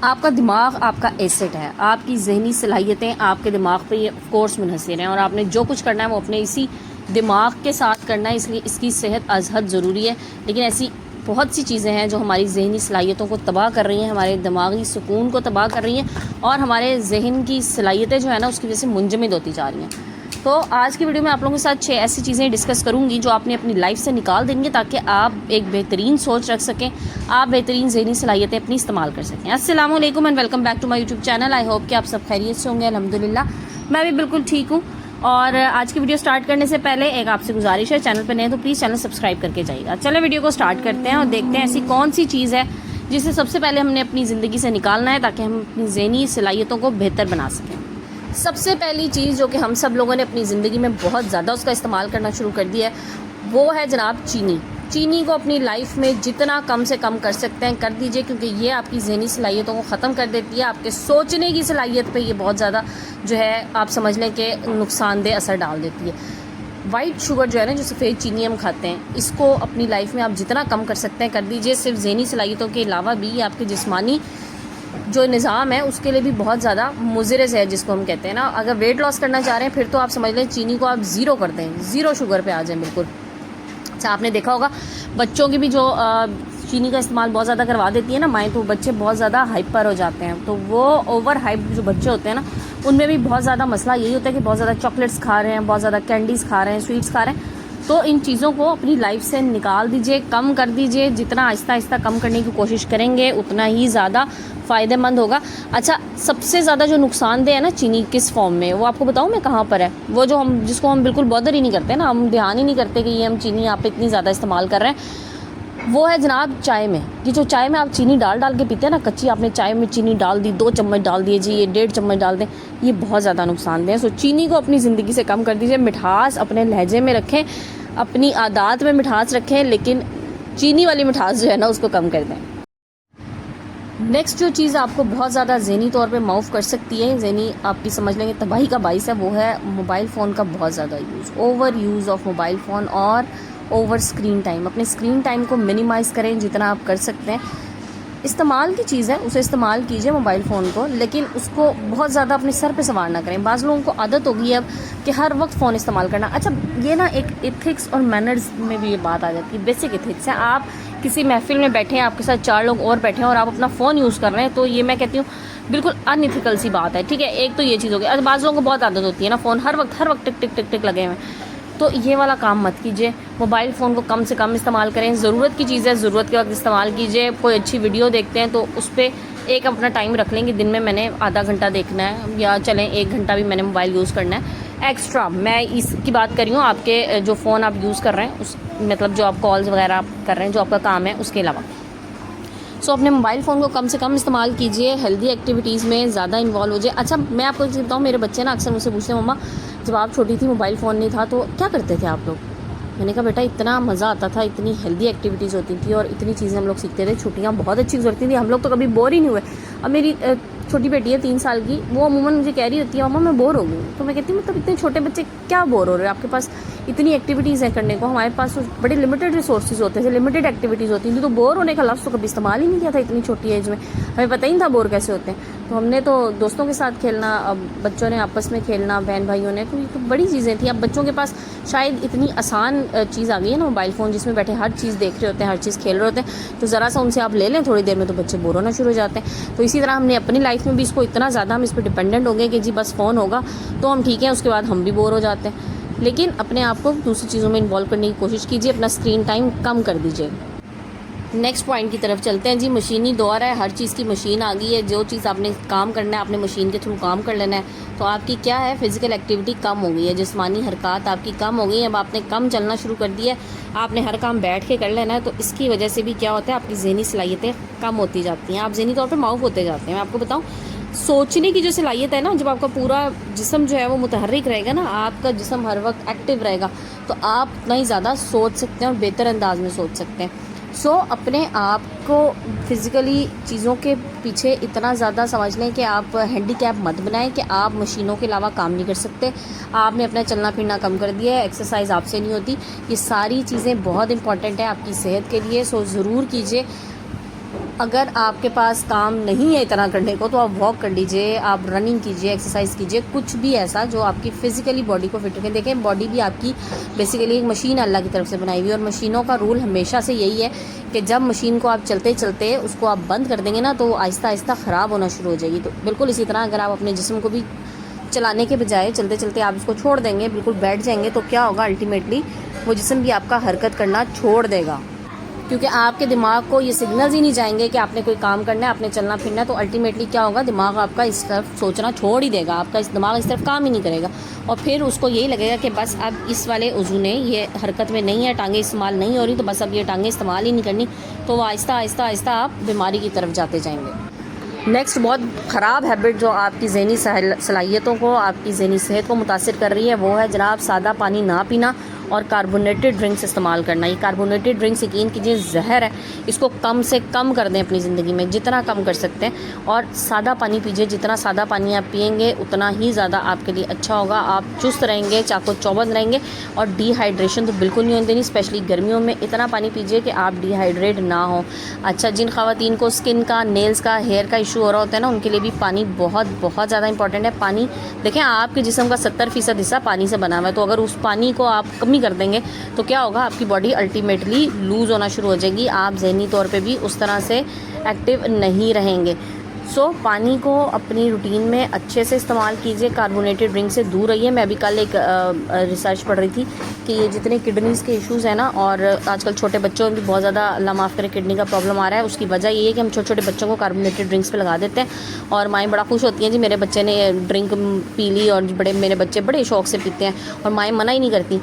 आपका दिमाग आपका एसेट है, आपकी ज़हनी सलाहियतें आपके दिमाग पे ये कोर्स मुनहसर हैं और आपने जो कुछ करना है वो अपने इसी दिमाग के साथ करना है। इसलिए इसकी सेहत अज़हद ज़रूरी है। लेकिन ऐसी बहुत सी चीज़ें हैं जो हमारी ज़हनी सलाहियतों को तबाह कर रही हैं, हमारे दिमागी सुकून को तबाह कर रही हैं और हमारे जहन की सलाहियतें जो है ना उसकी वजह से मुंजमद होती जा रही हैं। तो आज की वीडियो में आप लोगों के साथ 6 ऐसी चीज़ें डिस्कस करूंगी जो आपने अपनी लाइफ से निकाल देंगे ताकि आप एक बेहतरीन सोच रख सकें, आप बेहतरीन ज़हनी सलाहियतें अपनी इस्तेमाल कर सकें। अस्सलाम वालेकुम and welcome back to my YouTube channel. I hope कि आप सब खैरियत से होंगे। अल्हम्दुलिल्लाह मैं भी बिल्कुल ठीक हूँ। और आज की वीडियो स्टार्ट करने से पहले एक आपसे गुजारिश है, चैनल पर नए तो प्लीज़ चैनल सब्सक्राइब करके जाइएगा। चलो वीडियो को स्टार्ट करते हैं और देखते हैं ऐसी कौन सी चीज़ है जिसे सबसे पहले हमने अपनी ज़िंदगी से निकालना है ताकि हम अपनी ज़हनी सलाहियतों को बेहतर बना सकें। सबसे पहली चीज़ जो कि हम सब लोगों ने अपनी ज़िंदगी में बहुत ज़्यादा उसका इस्तेमाल करना शुरू कर दिया है वो है जनाब चीनी। चीनी को अपनी लाइफ में जितना कम से कम कर सकते हैं कर दीजिए, क्योंकि ये आपकी ज़हनी सलाहियतों को ख़त्म कर देती है। आपके सोचने की सलाहियत पे ये बहुत ज़्यादा जो है आप समझ लें कि नुकसानदेह असर डाल देती है। वाइट शुगर जो है ना, जो सफ़ेद चीनी हम खाते हैं, इसको अपनी लाइफ में आप जितना कम कर सकते हैं कर दीजिए। सिर्फ ज़हनी सलाहियतों के अलावा भी आपके जिस्मानी जो निज़ाम है उसके लिए भी बहुत ज़्यादा मुज़िरज़ है, जिसको हम कहते हैं ना। अगर वेट लॉस करना चाह रहे हैं फिर तो आप समझ लें चीनी को आप ज़ीरो कर दें, ज़ीरो शुगर पे आ जाएं बिल्कुल। अच्छा, आपने देखा होगा बच्चों की भी जो चीनी का इस्तेमाल बहुत ज़्यादा करवा देती है ना माएँ, तो बच्चे बहुत ज़्यादा हाइपर हो जाते हैं। तो वो ओवर हाइप जो बच्चे होते हैं ना उनमें भी बहुत ज़्यादा मसला यही होता है कि बहुत ज़्यादा चॉकलेट्स खा रहे हैं, बहुत ज़्यादा कैंडीज़ खा रहे हैं, स्वीट्स खा रहे हैं। तो इन चीज़ों को अपनी लाइफ से निकाल दीजिए, कम कर दीजिए। जितना आहिस्ता आहिस्ता कम करने की कोशिश करेंगे उतना ही ज़्यादा फ़ायदेमंद होगा। अच्छा, सबसे ज़्यादा जो नुकसानदेह है ना चीनी किस फॉर्म में, वो आपको बताऊँ मैं कहाँ पर है। वो जो हम जिसको हम बिल्कुल बॉदर ही नहीं करते ना, हम ध्यान ही नहीं करते कि ये हम चीनी यहाँ पे इतनी ज़्यादा इस्तेमाल कर रहे हैं, वो है जनाब चाय में। ये जो चाय में आप चीनी डाल डाल के पीते हैं ना, कच्ची आपने चाय में चीनी डाल दी, 2 चम्मच डाल दिए जी, ये 1.5 चम्मच डाल दें, ये बहुत ज़्यादा नुकसानदेह है। सो चीनी को अपनी ज़िंदगी से कम कर दीजिए। मिठास अपने लहजे में रखें, अपनी आदत में मिठास रखें, लेकिन चीनी वाली मिठास जो है ना उसको कम कर दें। नेक्स्ट जो चीज़ आपको बहुत ज़्यादा ज़हनी तौर पे माउफ कर सकती है, ज़हनी आपकी समझ लेंगे तबाही का बाइस है, वो है मोबाइल फ़ोन का बहुत ज़्यादा use, over use of mobile phone और ओवर स्क्रीन टाइम। अपने स्क्रीन टाइम को मिनिमाइज़ करें जितना आप कर सकते हैं। इस्तेमाल की चीज़ है, उसे इस्तेमाल कीजिए मोबाइल फ़ोन को, लेकिन उसको बहुत ज़्यादा अपने सर पे सवार ना करें। बाज़ लोगों को आदत होगी है अब कि हर वक्त फ़ोन इस्तेमाल करना। अच्छा, ये ना एक एथिक्स और मैनर्स में भी ये बात आ जाती है। बेसिक एथिक्स है, आप किसी महफिल में बैठे हैं, आपके साथ 4 लोग और बैठे हैं और आप अपना फ़ोन यूज़ कर रहे हैं, तो ये मैं कहती हूँ बिल्कुल अनइथिकल सी बात है। ठीक है, एक तो ये चीज़ हो गई। अच्छा, बाज़ लोगों को बहुत आदत होती है ना फ़ोन हर वक्त टिक टिक टिक टिक लगे हुए हैं, तो ये वाला काम मत कीजिए। मोबाइल फ़ोन को कम से कम इस्तेमाल करें। ज़रूरत की चीज़ है, ज़रूरत के वक्त इस्तेमाल कीजिए। कोई अच्छी वीडियो देखते हैं तो उस पर एक अपना टाइम रख लें कि दिन में मैंने आधा घंटा देखना है, या चलें 1 घंटा भी मैंने मोबाइल यूज़ करना है एक्स्ट्रा। मैं इसकी बात कर रही हूँ आपके जो फ़ोन आप यूज़ कर रहे हैं उस मतलब जो आप कॉल्स वगैरह आप कर रहे हैं, जो आपका काम है उसके अलावा। सो अपने मोबाइल फ़ोन को कम से कम इस्तेमाल कीजिए, हेल्दी एक्टिविटीज़ में ज़्यादा इन्वॉल्व हो जाए। अच्छा, मैं आपको बताऊँ, मेरे बच्चे ना अक्सर मुझसे पूछते हैं, मम्मा जब आप छोटी थी मोबाइल फ़ोन नहीं था तो क्या करते थे आप लोग? मैंने कहा बेटा इतना मज़ा आता था, इतनी हेल्दी एक्टिविटीज़ होती थी और इतनी चीज़ें हम लोग सीखते थे, छुट्टियाँ बहुत अच्छी गुजरती थी, हम लोग तो कभी बोर ही नहीं हुए। अब मेरी छोटी बेटी है 3 साल की, वो अमूमन मुझे कह रही होती है, मम्मा मैं बोर हो गई। तो मैं कहती हूँ मतलब इतने छोटे बच्चे क्या बोर हो रहे हो, आपके पास इतनी एक्टिविटीज़ हैं करने को, हमारे पास तो बड़े लिमिटेड रिसोर्सेज होते थे, लिमिटेड एक्टिविटीज़ होती थी, तो बोर होने का लफ्ज़ तो कभी इस्तेमाल ही नहीं किया था इतनी छोटी एज में, हमें पता ही नहीं था बोर कैसे होते हैं। तो हमने तो दोस्तों के साथ खेलना, अब बच्चों ने आपस में खेलना, बहन भाइयों ने, तो ये तो बड़ी चीज़ें थी। अब बच्चों के पास शायद इतनी आसान चीज़ आ गई है ना मोबाइल फ़ोन, जिसमें बैठे हर चीज़ देख रहे होते हैं, हर चीज़ खेल रहे होते हैं, तो ज़रा सा उनसे आप ले लें थोड़ी देर में तो बच्चे बोर होना शुरू हो जाते हैं। तो इसी तरह हमने अपनी लाइफ में भी इसको इतना ज़्यादा हम इस पर डिपेंडेंट हो गए कि जी बस फ़ोन होगा तो हम ठीक हैं, उसके बाद हम भी बोर हो जाते हैं। लेकिन अपने आप को दूसरी चीज़ों में इन्वॉल्व करने की कोशिश कीजिए, अपना स्क्रीन टाइम कम कर दीजिए। नेक्स्ट पॉइंट की तरफ चलते हैं जी। मशीनी दौर है, हर चीज़ की मशीन आ गई है। जो चीज़ आपने काम करना है आपने मशीन के थ्रू काम कर लेना है। तो आपकी क्या है, फिज़िकल एक्टिविटी कम हो गई है, जिस्मानी हरकत आपकी कम हो गई है। अब आपने कम चलना शुरू कर दिया है, आपने हर काम बैठ के कर लेना है, तो इसकी वजह से भी क्या होता है, आपकी ज़हनी सलाहियतें कम होती जाती हैं, आप ज़हनी तौर पर माऊफ होते जाते हैं। मैं आपको बताऊँ, सोचने की जो सलाहियत है ना, जब आपका पूरा जिस्म जो है वो मुतहर्रिक रहेगा ना, आपका जिस्म हर वक्त एक्टिव रहेगा, तो आप उतना ही ज़्यादा सोच सकते हैं और बेहतर अंदाज में सोच सकते हैं। सो अपने आप को फिज़िकली चीज़ों के पीछे इतना ज़्यादा समझ लें कि आप हैंडीकैप मत बनाएं कि आप मशीनों के अलावा काम नहीं कर सकते। आपने अपना चलना फिरना कम कर दिया है, एक्सरसाइज आपसे नहीं होती। ये सारी चीज़ें बहुत इंपॉर्टेंट है आपकी सेहत के लिए, सो ज़रूर कीजिए। अगर आपके पास काम नहीं है इतना करने को तो आप वॉक कर लीजिए, आप रनिंग कीजिए, एक्सरसाइज कीजिए, कुछ भी ऐसा जो आपकी फ़िज़िकली बॉडी को फिट रखे। देखें बॉडी भी आपकी बेसिकली एक मशीन अल्लाह की तरफ से बनाई हुई है, और मशीनों का रूल हमेशा से यही है कि जब मशीन को आप चलते चलते उसको आप बंद कर देंगे ना, तो वो आहिस्ता आहिस्ता ख़राब होना शुरू हो जाएगी। तो बिल्कुल इसी तरह अगर आप अपने जिस्म को भी चलाने के बजाय चलते चलते आप इसको छोड़ देंगे, बिल्कुल बैठ जाएंगे, तो क्या होगा, अल्टीमेटली वो जिस्म भी आपका हरकत करना छोड़ देगा, क्योंकि आपके दिमाग को ये सिग्नल्स ही नहीं जाएंगे कि आपने कोई काम करना है, आपने चलना फिरना है। तो अल्टीमेटली क्या होगा, दिमाग आपका इस तरफ सोचना छोड़ ही देगा, आपका इस दिमाग इस तरफ काम ही नहीं करेगा, और फिर उसको यही लगेगा कि बस अब इस वाले उज़ू ने ये हरकत में नहीं है, टांगें इस्तेमाल नहीं हो रही, तो बस अब ये टांगें इस्तेमाल ही नहीं करनी। तो वो आहिस्ता आहिस्ता आहिस्ता आप बीमारी की तरफ जाते जाएंगे। नेक्स्ट बहुत ख़राब हैबिट जो आपकी ज़हनी सलाहियतों को, आपकी ज़हनी सेहत को मुतासिर कर रही है, वो है जनाब सादा पानी ना पीना और कार्बोनेटेड ड्रिंक्स इस्तेमाल करना। ये कार्बोनेटेड ड्रिंक्स यकीन कीजिए ज़हर है, इसको कम से कम कर दें अपनी ज़िंदगी में, जितना कम कर सकते हैं, और सादा पानी पीजिए। जितना सादा पानी आप पिएंगे उतना ही ज़्यादा आपके लिए अच्छा होगा, आप चुस्त रहेंगे, चाको चौबंद रहेंगे, और डिहाइड्रेशन तो बिल्कुल नहीं होने देनी। स्पेशली गर्मियों में इतना पानी पीजिए कि आप डिहाइड्रेट ना हो। अच्छा, जिन ख़वातीन को स्किन का, नेल्स का, हेयर का इशू हो रहा होता है ना, उनके लिए भी पानी बहुत बहुत ज़्यादा इंपॉर्टेंट है। पानी देखें, आपके जिस्म का 70% हिस्सा पानी से बना हुआ है, तो अगर उस पानी को आप कमी कर देंगे तो क्या होगा, आपकी बॉडी अल्टीमेटली लूज़ होना शुरू हो जाएगी, आप ज़हनी तौर पे भी उस तरह से एक्टिव नहीं रहेंगे। सो पानी को अपनी रूटीन में अच्छे से इस्तेमाल कीजिए, कार्बोनेटेड ड्रिंक से दूर रहिए। मैं अभी कल एक रिसर्च पढ़ रही थी कि ये जितने किडनीज़ के इश्यूज़ हैं ना, और आजकल छोटे बच्चों में भी बहुत ज़्यादा, अल्लाह माफ़ करे, किडनी का प्रॉब्लम आ रहा है। उसकी वजह ये है कि हम छोटे छोटे बच्चों को कार्बोनेटेड ड्रिंक्स पे लगा देते हैं, और माएँ बड़ा खुश होती हैं, जी मेरे बच्चे ने ड्रिंक पी ली, और मेरे बच्चे बड़े शौक़ से पीते हैं, और माएँ मना ही नहीं करती।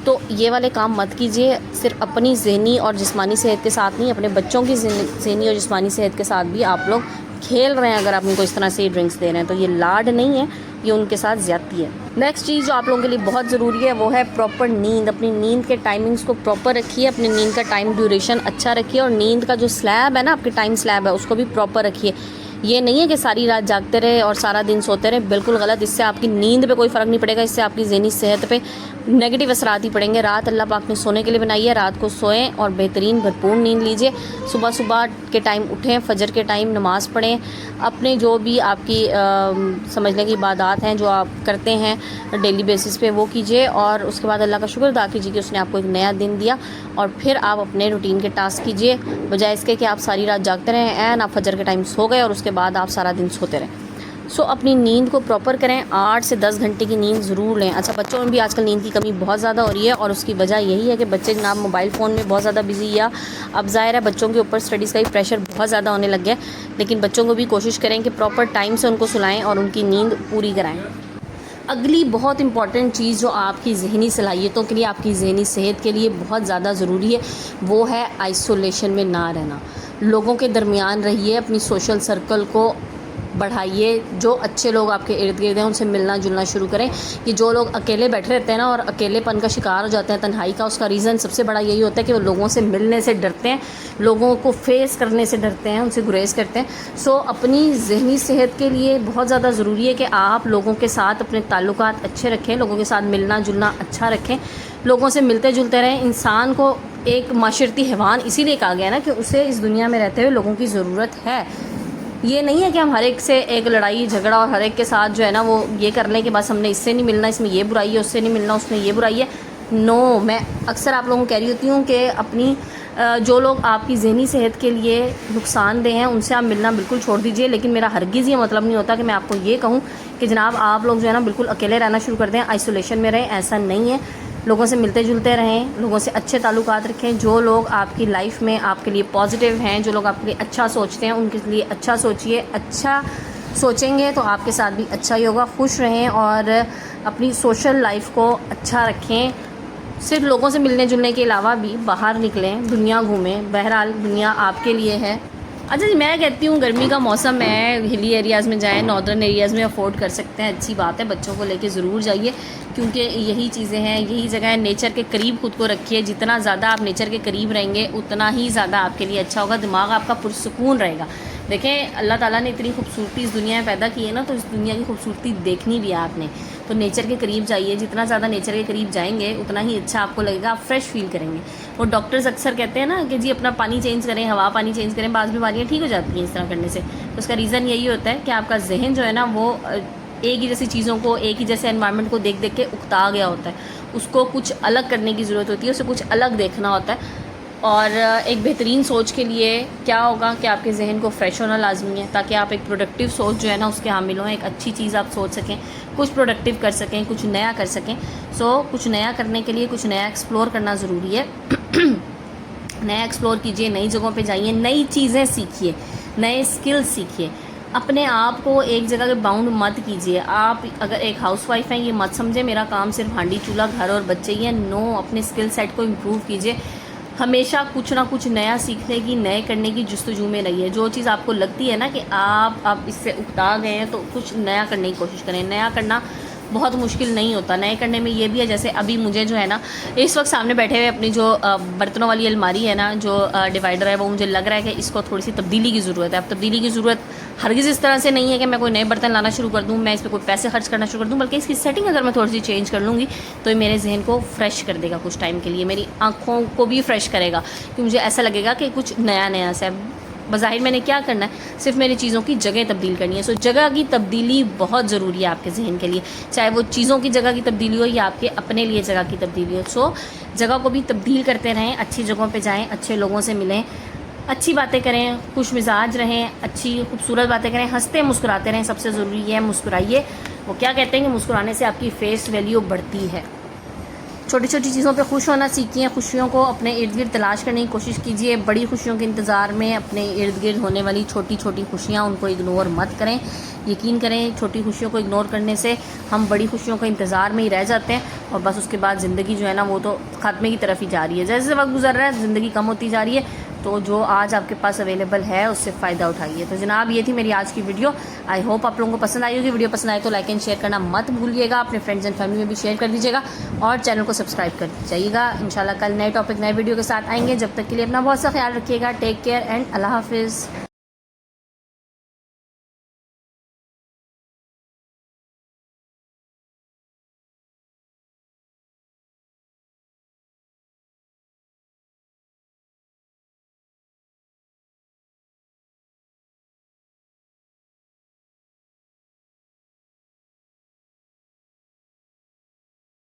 तो ये वाले काम मत कीजिए, सिर्फ अपनी ज़हनी और जिस्मानी सेहत के साथ नहीं, अपने बच्चों की ज़हनी और जिस्मानी सेहत के साथ भी आप लोग खेल रहे हैं। अगर आप उनको इस तरह से ड्रिंक्स दे रहे हैं तो ये लाड नहीं है, ये उनके साथ ज़्यादती है। नेक्स्ट चीज़ जो आप लोगों के लिए बहुत ज़रूरी है वो है प्रॉपर नींद। अपनी नींद के टाइमिंग्स को प्रॉपर रखिए, अपनी नींद का टाइम ड्यूरेशन अच्छा रखिए, और नींद का जो स्लैब है ना, आपके टाइम स्लैब है, उसको भी प्रॉपर रखिए। ये नहीं है कि सारी रात जागते रहे और सारा दिन सोते रहे, बिल्कुल गलत। इससे आपकी नींद पे कोई फ़र्क नहीं पड़ेगा, इससे आपकी ज़हनी सेहत पे नेगेटिव असरात ही पड़ेंगे। रात अल्लाह पाक ने सोने के लिए बनाई है, रात को सोएं और बेहतरीन भरपूर नींद लीजिए। सुबह सुबह के टाइम उठें, फजर के टाइम नमाज़ पढ़ें, अपने जो भी आपकी समझ लें कि इबादत हैं जो आप करते हैं डेली बेसिस पे वो कीजिए, और उसके बाद अल्लाह का शुक्र अदा कीजिए कि उसने आपको एक नया दिन दिया, और फिर आप अपने रूटीन के टास्क कीजिए, बजाय इसके कि आप सारी रात जागते रहें एंड आप फजर के टाइम सो गए और उसके बाद आप सारा दिन सोते रहें। सो अपनी नींद को प्रॉपर करें, 8 से 10 घंटे की नींद ज़रूर लें। अच्छा, बच्चों में भी आजकल नींद की कमी बहुत ज़्यादा हो रही है, और उसकी वजह यही है कि बच्चे जनाब मोबाइल फ़ोन में बहुत ज़्यादा बिजी, या अब ज़ाहिर है बच्चों के ऊपर स्टडीज़ का ही प्रेशर बहुत ज़्यादा होने लग गया, लेकिन बच्चों को भी कोशिश करें कि प्रॉपर टाइम से उनको सुलाएँ और उनकी नींद पूरी कराएँ। अगली बहुत इंपॉर्टेंट चीज़ जो आपकी ज़हनी सलाहियतों के लिए, आपकी ज़हनी सेहत के लिए बहुत ज़्यादा ज़रूरी है, वो है आइसोलेशन में ना रहना। लोगों के दरमियान रहिए, अपनी सोशल सर्कल को बढ़ाइए, जो अच्छे लोग आपके इर्द गिर्द हैं उनसे मिलना जुलना शुरू करें। कि जो लोग अकेले बैठे रहते हैं ना और अकेलेपन का शिकार हो जाते हैं, तन्हाई का, उसका रीज़न सबसे बड़ा यही होता है कि वो लोगों से मिलने से डरते हैं, लोगों को फेस करने से डरते हैं, उनसे गुरेज करते हैं। सो अपनी ज़हनी सेहत के लिए बहुत ज़्यादा ज़रूरी है कि आप लोगों के साथ अपने ताल्लुकात अच्छे रखें, लोगों के साथ मिलना जुलना अच्छा रखें, लोगों से मिलते जुलते रहें। इंसान को एक माशरती हैवान इसीलिए कहा गया ना कि उसे इस दुनिया में रहते हुए लोगों की ज़रूरत है। ये नहीं है कि हम हर एक से एक लड़ाई झगड़ा और हर एक के साथ जो है ना वो ये कर लें कि बस हमने इससे नहीं मिलना, इसमें ये बुराई है, उससे नहीं मिलना, उसमें ये बुराई है। नो, मैं अक्सर आप लोगों को कह रही होती हूँ कि अपनी जो लोग आपकी ज़हनी सेहत के लिए नुकसानदेह हैं उनसे आप मिलना बिल्कुल छोड़ दीजिए। लेकिन मेरा हरगिज़ ये मतलब नहीं होता कि मैं आपको ये कहूँ कि जनाब आप लोग जो है ना बिल्कुल अकेले रहना शुरू कर दें, आइसोलेशन में रहें। ऐसा नहीं है, लोगों से मिलते जुलते रहें, लोगों से अच्छे ताल्लुकात रखें। जो लोग आपकी लाइफ में आपके लिए पॉजिटिव हैं, जो लोग आपके लिए अच्छा सोचते हैं, उनके लिए अच्छा सोचिए। अच्छा सोचेंगे तो आपके साथ भी अच्छा ही होगा। खुश रहें और अपनी सोशल लाइफ को अच्छा रखें। सिर्फ लोगों से मिलने जुलने के अलावा भी बाहर निकलें, दुनिया घूमें। बहरहाल दुनिया आपके लिए है। अच्छा जी, मैं कहती हूँ गर्मी का मौसम है, हिली एरियाज़ में जाएं, नॉर्दर्न एरियाज़ में अफोर्ड कर सकते हैं, अच्छी बात है। बच्चों को लेके ज़रूर जाइए, क्योंकि यही चीज़ें हैं, यही जगह है। नेचर के करीब खुद को रखिए, जितना ज़्यादा आप नेचर के करीब रहेंगे उतना ही ज़्यादा आपके लिए अच्छा होगा, दिमाग आपका पुरसुकून रहेगा। देखें, अल्लाह ताला ने इतनी खूबसूरती इस दुनिया में पैदा की है ना, तो इस दुनिया की खूबसूरती देखनी भी है आपने। तो नेचर के करीब जाइए, जितना ज़्यादा नेचर के करीब जाएंगे उतना ही अच्छा आपको लगेगा, आप फ्रेश फील करेंगे। और डॉक्टर्स अक्सर कहते हैं ना कि जी अपना पानी चेंज करें, हवा पानी चेंज करें, बाज़ बीमारियाँ ठीक हो जाती हैं इस तरह करने से। तो उसका रीज़न यही होता है कि आपका जहन जो है ना वो एक ही जैसी चीज़ों को, एक ही जैसे एनवायरनमेंट को देख देख के उकता गया होता है। उसको कुछ अलग करने की ज़रूरत होती है, उसे कुछ अलग देखना होता है। और एक बेहतरीन सोच के लिए क्या होगा कि आपके जहन को फ्रेश होना लाजमी है, ताकि आप एक प्रोडक्टिव सोच जो है ना उसके हामिल हों, एक अच्छी चीज़ आप सोच सकें, कुछ प्रोडक्टिव कर सकें, कुछ नया कर सकें। कुछ नया करने के लिए कुछ नया एक्सप्लोर करना ज़रूरी है। नया एक्सप्लोर कीजिए, नई जगहों पे जाइए, नई चीज़ें सीखिए, नए स्किल्स सीखिए। अपने आप को एक जगह के बाउंड मत कीजिए। आप अगर एक हाउसवाइफ हैं, ये मत समझे मेरा काम सिर्फ हांडी चूल्हा घर और बच्चे ही हैं। नो, अपने स्किल सेट को इम्प्रूव कीजिए। हमेशा कुछ ना कुछ नया सीखने की, नए करने की जुस्तजू में रहिए। जो चीज़ आपको लगती है ना कि आप अब इससे उकता गए हैं, तो कुछ नया करने की कोशिश करें। नया करना बहुत मुश्किल नहीं होता। नए करने में ये भी है, जैसे अभी मुझे जो है ना इस वक्त सामने बैठे हुए अपनी जो बर्तनों वाली अलमारी है ना, जो डिवाइडर है, वो मुझे लग रहा है कि इसको थोड़ी सी तब्दीली की ज़रूरत है। अब तब्दीली की ज़रूरत हरगिज़ इस तरह से नहीं है कि मैं कोई नए बर्तन लाना शुरू कर दूँ, मैं इस पर कोई पैसे खर्च करना शुरू कर दूँ, बल्कि इसकी सेटिंग अगर मैं थोड़ी सी चेंज कर लूँगी तो ये मेरे जहन को फ्रेश कर देगा कुछ टाइम के लिए, मेरी आँखों को भी फ्रेश करेगा, कि मुझे ऐसा लगेगा कि कुछ नया नया सा है। बज़ाहिर मैंने क्या करना है, सिर्फ मेरी चीज़ों की जगह तब्दील करनी है। जगह की तब्दीली बहुत ज़रूरी है आपके जहन के लिए, चाहे वो चीज़ों की जगह की तब्दीली हो या आपके अपने लिए जगह की तब्दीली हो। जगह को भी तब्दील करते रहें, अच्छी जगहों पे जाएं, अच्छे लोगों से मिलें, अच्छी बातें करें, खुश मिजाज रहें, अच्छी खूबसूरत बातें करें, हंसते मुस्कुराते रहें। सबसे ज़रूरी है मुस्कुराइए। वो क्या कहते हैं कि मुस्कुराने से आपकी फेस वैल्यू बढ़ती है। छोटी छोटी चीज़ों पे खुश होना सीखिए। खुशियों को अपने इर्द गिर्द तलाश करने की कोशिश कीजिए। बड़ी खुशियों के इंतज़ार में अपने इर्द गिर्द होने वाली छोटी छोटी खुशियाँ, उनको इग्नोर मत करें। यकीन करें, छोटी खुशियों को इग्नोर करने से हम बड़ी खुशियों के इंतज़ार में ही रह जाते हैं, और बस उसके बाद ज़िंदगी जो है ना वो तो ख़त्मे की तरफ ही जा रही है। जैसे वक्त गुजर रहा है ज़िंदगी कम होती जा रही है। तो जो आज आपके पास अवेलेबल है उससे फ़ायदा उठाइए। तो जनाब, ये थी मेरी आज की वीडियो। आई होप आप लोगों को पसंद आई होगी। वीडियो पसंद आए तो लाइक एंड शेयर करना मत भूलिएगा। अपने फ्रेंड्स एंड फैमिली में भी शेयर कर दीजिएगा, और चैनल को सब्सक्राइब कर जाइएगा। इंशाल्लाह कल नए टॉपिक, नए वीडियो के साथ आएंगे। जब तक के लिए अपना बहुत सा ख्याल रखिएगा। टेक केयर एंड अल्लाह हाफिज़।